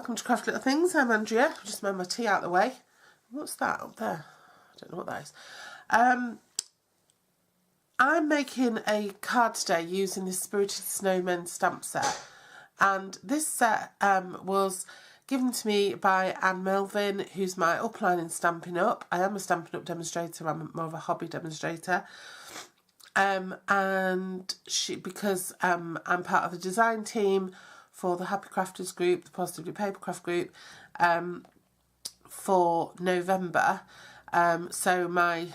welcome to Craft Little Things. I'm Andrea. I've just made my tea out of the way. What's that up there? I don't know what that is. I'm making a card today using this Spirited Snowmen stamp set. And this set was given to me by Anne Melvin, who's my upline in Stampin Up. I am a Stampin Up demonstrator. I'm more of a hobby demonstrator. And because I'm part of the design team for the Happy Crafters group, the Positively Papercraft group, for November. So my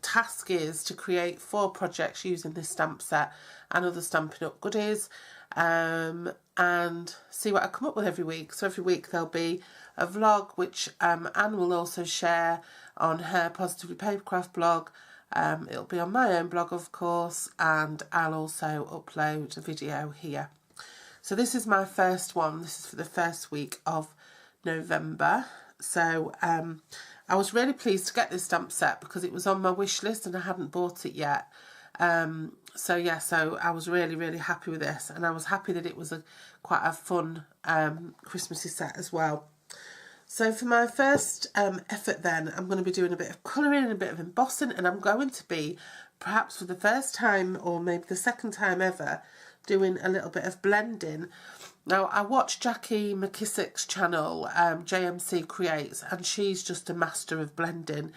task is to create 4 projects using this stamp set and other Stampin' Up goodies, and see what I come up with every week. So every week there'll be a vlog, which Anne will also share on her Positively Papercraft blog. It'll be on my own blog, of course, and I'll also upload a video here. So this is my first one. This is for the first week of November. So I was really pleased to get this stamp set because it was on my wish list and I hadn't bought it yet. So yeah, so I was really happy with this, and I was happy that it was quite a fun Christmassy set as well. So for my first effort then, I'm going to be doing a bit of colouring and a bit of embossing, and I'm going to be, perhaps for the first time or maybe the second time ever, doing a little bit of blending. Now, I watch Jackie McKissick's channel, JMC Creates, and she's just a master of blending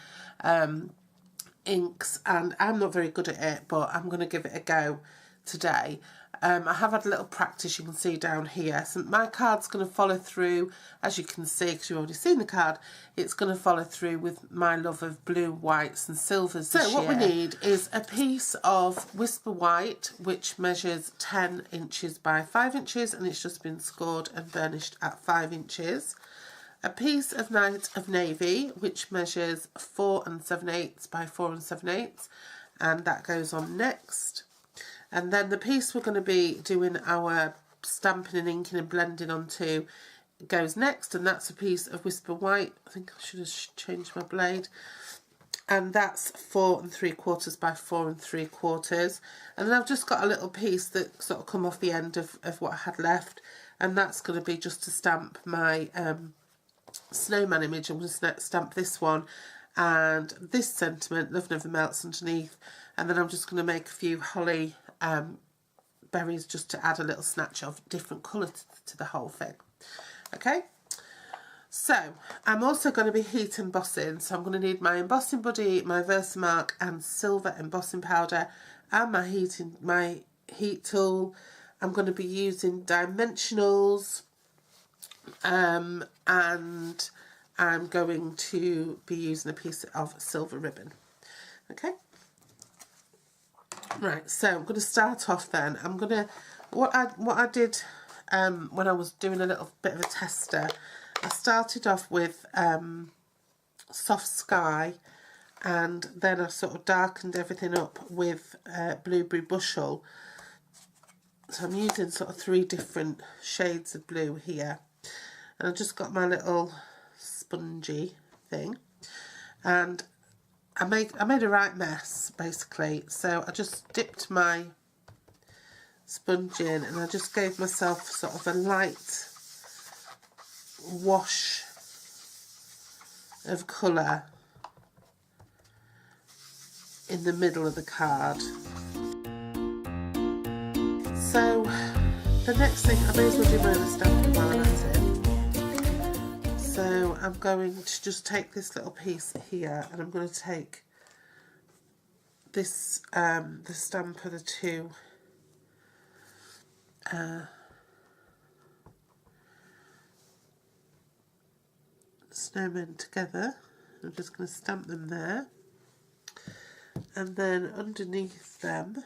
inks, and I'm not very good at it, but I'm going to give it a go today. I have had a little practice, you can see down here. So my card's going to follow through, as you can see, because you've already seen the card, it's going to follow through with my love of blue, whites and silvers this year. So what we need is a piece of Whisper White, which measures 10 inches by 5 inches, and it's just been scored and burnished at 5 inches. A piece of Night of Navy, which measures 4 7/8 by 4 7/8, and that goes on next. And then the piece we're going to be doing our stamping and inking and blending onto goes next, and that's a piece of Whisper White. I think I should have changed my blade. And that's 4 3/4 by 4 3/4. And then I've just got a little piece that sort of come off the end of what I had left, and that's going to be just to stamp my snowman image. I'm going to stamp this one and this sentiment, Love Never Melts, underneath, and then I'm just going to make a few holly berries just to add a little snatch of different colour to the whole thing. Okay, so I'm also going to be heat embossing, so I'm going to need my embossing buddy, my Versamark and silver embossing powder, and my heat tool. I'm going to be using dimensionals, and I'm going to be using a piece of silver ribbon. Okay. Right, so I'm going to start off then. I'm going to, what I did when I was doing a little bit of a tester, I started off with Soft Sky, and then I sort of darkened everything up with Blueberry Bushel. So I'm using sort of 3 different shades of blue here. And I just got my little spongy thing, and I made a right mess basically. So I just dipped my sponge in, and I just gave myself sort of a light wash of colour in the middle of the card. So the next thing, I may as well do my other stamping while I'm at it. So I'm going to just take this little piece here, and I'm going to take this, the stamp of the 2 snowmen together. I'm just going to stamp them there, and then underneath them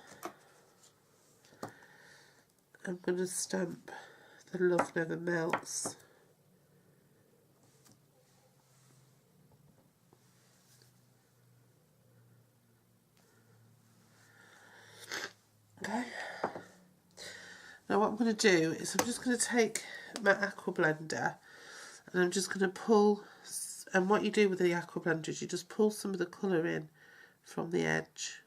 I'm going to stamp the Love Never Melts. Okay. Now what I'm going to do is I'm just going to take my aqua blender, and I'm just going to pull, and what you do with the aqua blender is you just pull some of the colour in from the edge,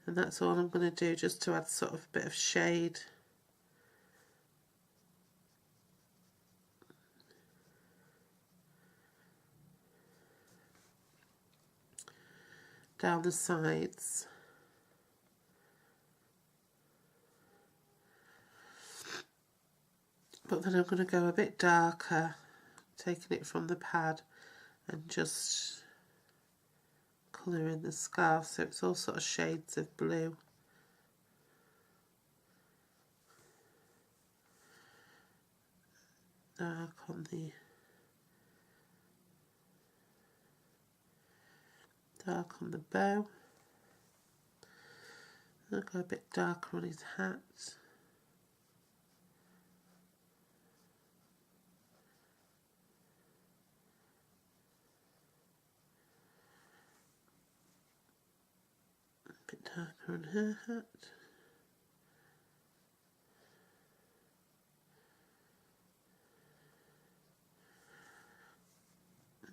and that's all I'm going to do, just to add sort of a bit of shade down the sides. But then I'm going to go a bit darker, taking it from the pad and just colouring the scarf so it's all sort of shades of blue. Dark on the bow. I'll go a bit darker on his hat. A bit darker on her hat.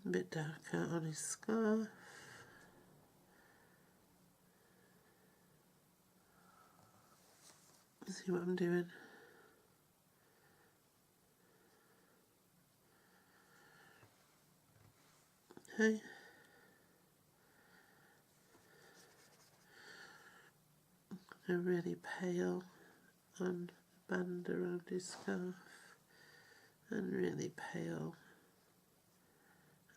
A bit darker on his scarf. See what I'm doing. Okay. A really pale on the band around his scarf, and really pale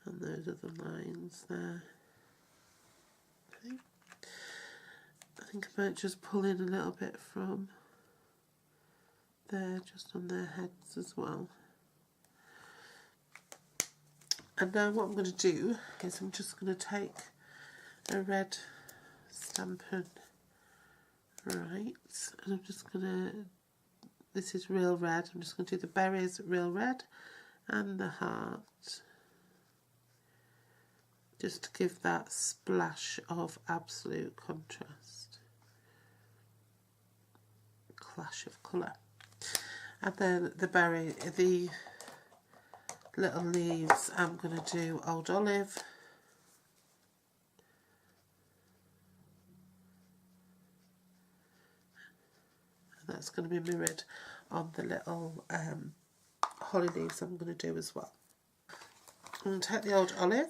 on those other lines there. Okay. I think I might just pull in a little bit from there, just on their heads as well. And now what I'm going to do is I'm just going to take a red Stampin' Right, and I'm just going to, this is real red, I'm just going to do the berries real red and the heart, just to give that splash of absolute contrast, clash of colour. And then the little leaves, I'm going to do Old Olive. And that's going to be mirrored on the little holly leaves I'm going to do as well. I'm going to take the Old Olive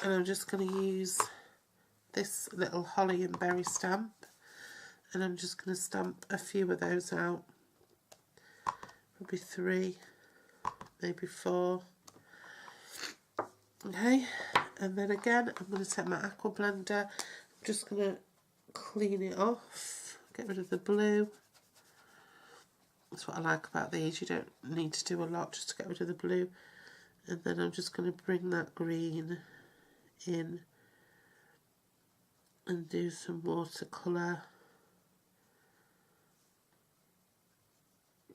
and I'm just going to use this little holly and berry stamp, and I'm just going to stamp a few of those out. Probably 3, maybe 4. Okay, and then again I'm going to take my aqua blender. I'm just going to clean it off, get rid of the blue. That's what I like about these, you don't need to do a lot just to get rid of the blue. And then I'm just going to bring that green in and do some watercolour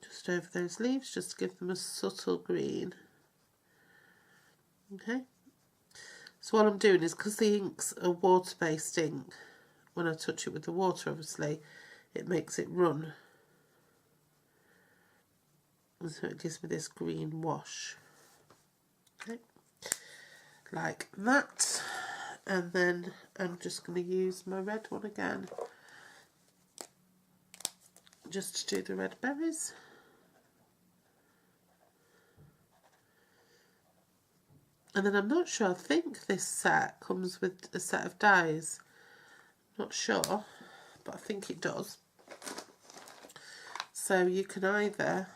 just over those leaves, just to give them a subtle green. Okay, so what I'm doing is, because the ink's a water-based ink, when I touch it with the water obviously it makes it run, and so it gives me this green wash. Okay, like that. And then I'm just going to use my red one again, just to do the red berries. And then I'm not sure, I think this set comes with a set of dies. Not sure, but I think it does. So you can either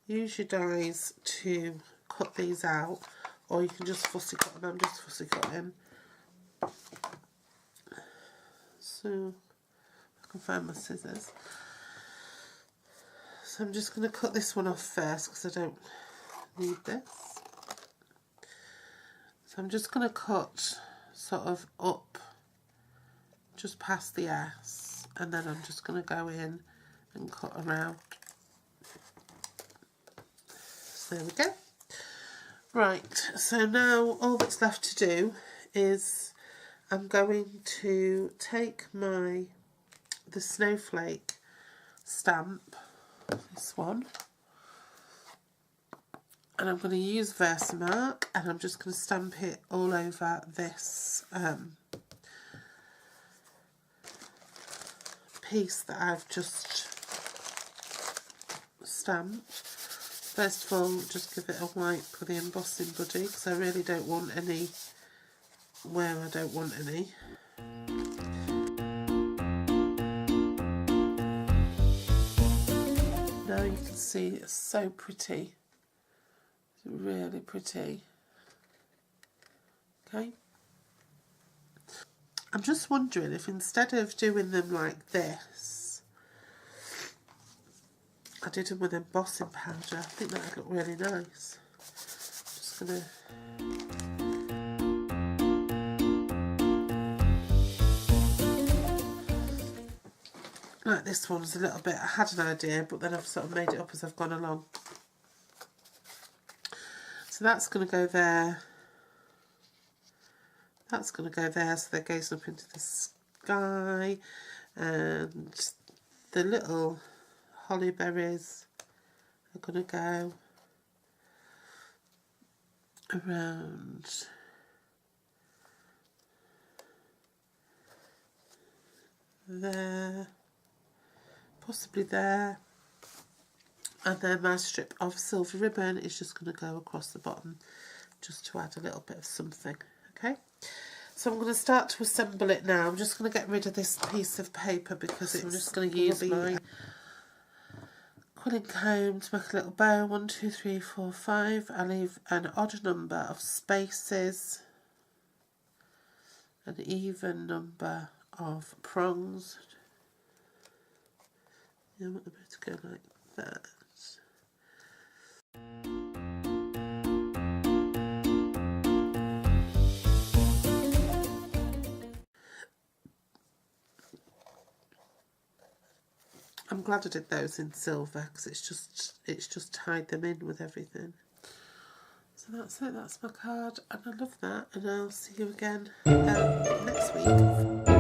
use your dies to cut these out, or you can just fussy cut them. I'm just fussy cutting. So I can find my scissors. So I'm just going to cut this one off first because I don't need this. So I'm just going to cut sort of up just past the S, and then I'm just going to go in and cut around. So there we go. Right, so now all that's left to do is I'm going to take the snowflake stamp, this one, and I'm going to use Versamark, and I'm just going to stamp it all over this piece that I've just stamped. First of all, just give it a wipe with the embossing buddy, because I really don't want any where I don't want any. Now you can see it's so pretty. It's really pretty. Okay. I'm just wondering if instead of doing them like this, I did them with embossing powder. I think that would look really nice. Just gonna like this one's a little bit, I had an idea, but then I've sort of made it up as I've gone along. So that's going to go there. That's going to go there, so they're gazing up into the sky. And the little holly berries are going to go around there, possibly there. And then my strip of silver ribbon is just going to go across the bottom just to add a little bit of something. Okay, so I'm going to start to assemble it now. I'm just going to get rid of this piece of paper because I'm just going to use my quilling comb to make a little bow. 1, 2, 3, 4, 5. I leave an odd number of spaces, an even number of prongs. I want them to go like that. I'm glad I did those in silver because it's just tied them in with everything. So that's it, that's my card, and I love that, and I'll see you again next week.